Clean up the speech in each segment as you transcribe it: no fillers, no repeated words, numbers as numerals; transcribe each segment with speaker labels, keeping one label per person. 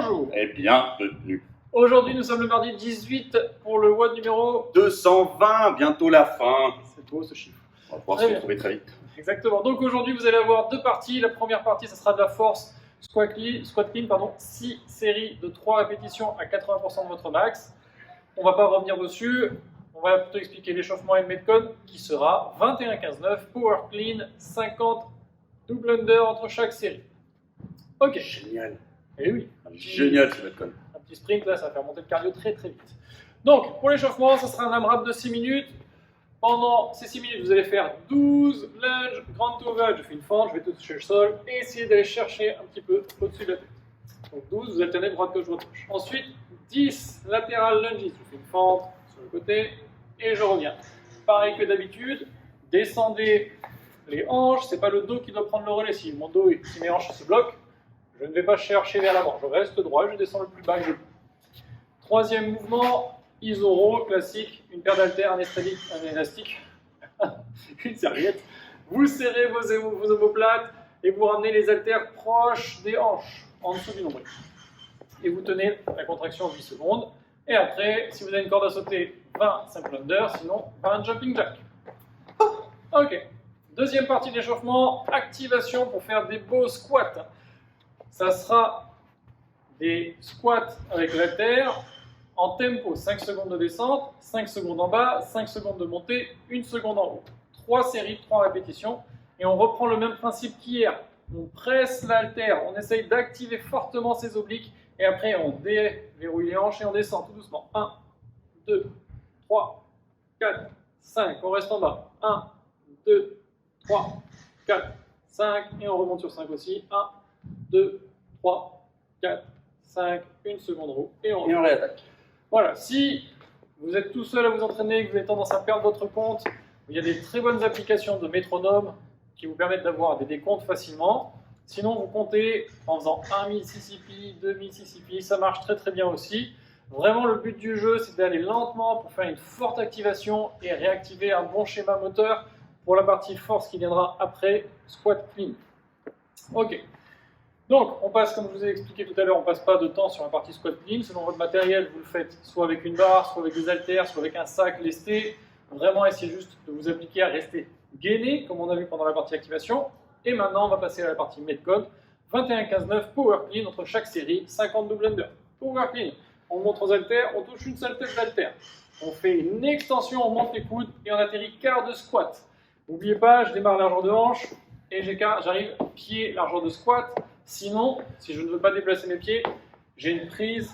Speaker 1: bonjour
Speaker 2: et bienvenue.
Speaker 1: Aujourd'hui, nous sommes le mardi 18 pour le WOD numéro
Speaker 2: 220, bientôt la fin.
Speaker 1: C'est beau ce chiffre.
Speaker 2: On va pouvoir
Speaker 1: Très
Speaker 2: se
Speaker 1: bien.
Speaker 2: retrouver très vite.
Speaker 1: Exactement. Donc aujourd'hui, vous allez avoir deux parties. La première partie, ce sera de la force squat clean, 6 séries de 3 répétitions à 80% de votre max. On ne va pas revenir dessus. On va plutôt expliquer l'échauffement et le metcon qui sera 21-15-9, power clean, 50 double under entre chaque série. Ok.
Speaker 2: Génial.
Speaker 1: Et oui.
Speaker 2: Génial ce metcon.
Speaker 1: Un petit sprint là, ça va faire monter le cardio très très vite. Donc pour l'échauffement, ça sera un AMRAP de 6 minutes. Pendant ces 6 minutes, vous allez faire 12 lunges, grand ovale, je fais une fente, je vais toucher le sol et essayer d'aller chercher un petit peu au-dessus de la tête. Donc 12, vous alternez droite-gauche, droite-gauche. Ensuite, 10 latéral lunges, je fais une fente sur le côté et je reviens. Pareil que d'habitude, descendez les hanches, c'est pas le dos qui doit prendre le relais. Si mon dos et si mes hanches se bloquent, je ne vais pas chercher vers l'avant, je reste droit, je descends le plus bas que je peux. Troisième mouvement, iso-row, classique, une paire d'haltères, un élastique, une serviette. Vous serrez vos omoplates et vous ramenez les haltères proches des hanches, en dessous du nombril. Et vous tenez la contraction 8 secondes. Et après, si vous avez une corde à sauter, 20 simple under, sinon 20 jumping jack. Ok. Deuxième partie d'échauffement, activation pour faire des beaux squats. Ça sera des squats avec l'haltère en tempo, 5 secondes de descente, 5 secondes en bas, 5 secondes de montée, 1 seconde en haut. 3 séries, 3 répétitions. Et on reprend le même principe qu'hier. On presse l'haltère, on essaye d'activer fortement ses obliques et après on déverrouille les hanches et on descend tout doucement. 1, 2, 3, 4, 5. On reste en bas. 1, 2, 3, 4, 5. Et on remonte sur 5 aussi. 1, 2, 3, 4, 5. Une seconde roue et on
Speaker 2: réattaque.
Speaker 1: Voilà, si vous êtes tout seul à vous entraîner, que vous avez tendance à perdre votre compte, il y a des très bonnes applications de métronome qui vous permettent d'avoir des décomptes facilement. Sinon, vous comptez en faisant 1 Mississippi, 2 Mississippi, ça marche très très bien aussi. Vraiment, le but du jeu, c'est d'aller lentement pour faire une forte activation et réactiver un bon schéma moteur pour la partie force qui viendra après squat clean. Ok. Donc, on passe, comme je vous ai expliqué tout à l'heure, on ne passe pas de temps sur la partie squat clean. Selon votre matériel, vous le faites soit avec une barre, soit avec des haltères, soit avec un sac lesté. Vraiment, essayez juste de vous appliquer à rester gainé, comme on a vu pendant la partie activation. Et maintenant, on va passer à la partie metcon. 21-15-9, power clean entre chaque série, 50 double under. Power clean, on monte aux haltères, on touche une seule tête d'haltère. On fait une extension, on monte les coudes et on atterrit quart de squat. N'oubliez pas, je démarre largeur de hanche et j'arrive pied largeur de squat. Sinon, si je ne veux pas déplacer mes pieds, j'ai une prise,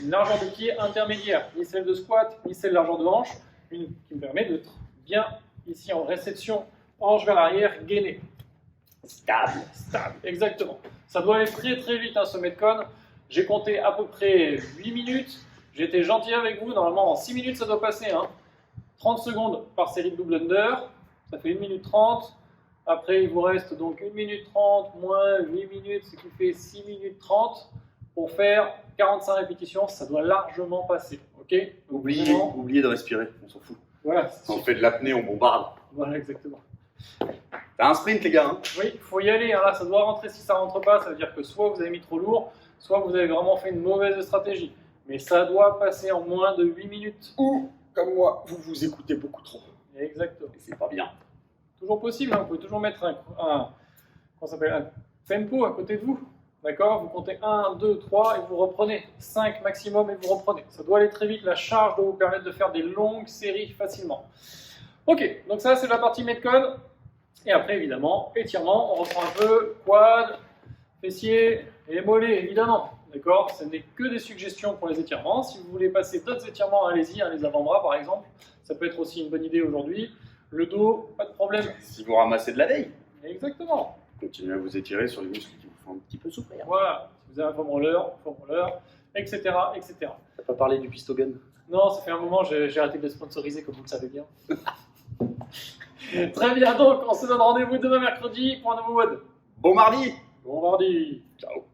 Speaker 1: une largeur de pied intermédiaire, ni celle de squat, ni celle de largeur de hanche, une qui me permet d'être bien ici en réception, hanche vers l'arrière, gainé. Stable, exactement. Ça doit aller très très vite ce metcon. J'ai compté à peu près 8 minutes. J'ai été gentil avec vous, normalement en 6 minutes ça doit passer. 30 secondes par série de double under, ça fait 1 minute 30. Après, il vous reste donc 1 minute 30 moins 8 minutes, ce qui fait 6 minutes 30 pour faire 45 répétitions. Ça doit largement passer. Ok ?
Speaker 2: Oubliez de respirer, on s'en fout.
Speaker 1: Voilà.
Speaker 2: Quand on fait de l'apnée, on bombarde.
Speaker 1: Voilà, exactement.
Speaker 2: T'as un sprint, les gars.
Speaker 1: Oui, il faut y aller. Là, ça doit rentrer. Si ça ne rentre pas, ça veut dire que soit vous avez mis trop lourd, soit vous avez vraiment fait une mauvaise stratégie. Mais ça doit passer en moins de 8 minutes.
Speaker 2: Ou, comme moi, vous vous écoutez beaucoup trop.
Speaker 1: Exactement.
Speaker 2: Et c'est pas bien.
Speaker 1: Toujours possible, vous pouvez toujours mettre un tempo à côté de vous. D'accord ? Vous comptez 1, 2, 3 et vous reprenez. 5 maximum et vous reprenez. Ça doit aller très vite. La charge doit vous permettre de faire des longues séries facilement. Ok, donc ça c'est la partie metcon. Et après, évidemment, étirement. On reprend un peu quad, fessiers et mollets, évidemment. D'accord ? Ce n'est que des suggestions pour les étirements. Si vous voulez passer d'autres étirements, allez-y. Les avant-bras, par exemple. Ça peut être aussi une bonne idée aujourd'hui. Le dos, pas de problème.
Speaker 2: Si vous ramassez de la veille.
Speaker 1: Exactement.
Speaker 2: Continuez à vous étirer sur les muscles qui vous font un petit peu souffrir.
Speaker 1: Voilà. Si vous avez un foam roller, etc., etc.
Speaker 2: T'as pas parlé du pistogun?
Speaker 1: Non, ça fait un moment, j'ai arrêté de le sponsoriser, comme vous le savez bien. Très bien, donc on se donne rendez-vous demain mercredi pour un nouveau WOD.
Speaker 2: Bon mardi.
Speaker 1: Bon mardi.
Speaker 2: Ciao.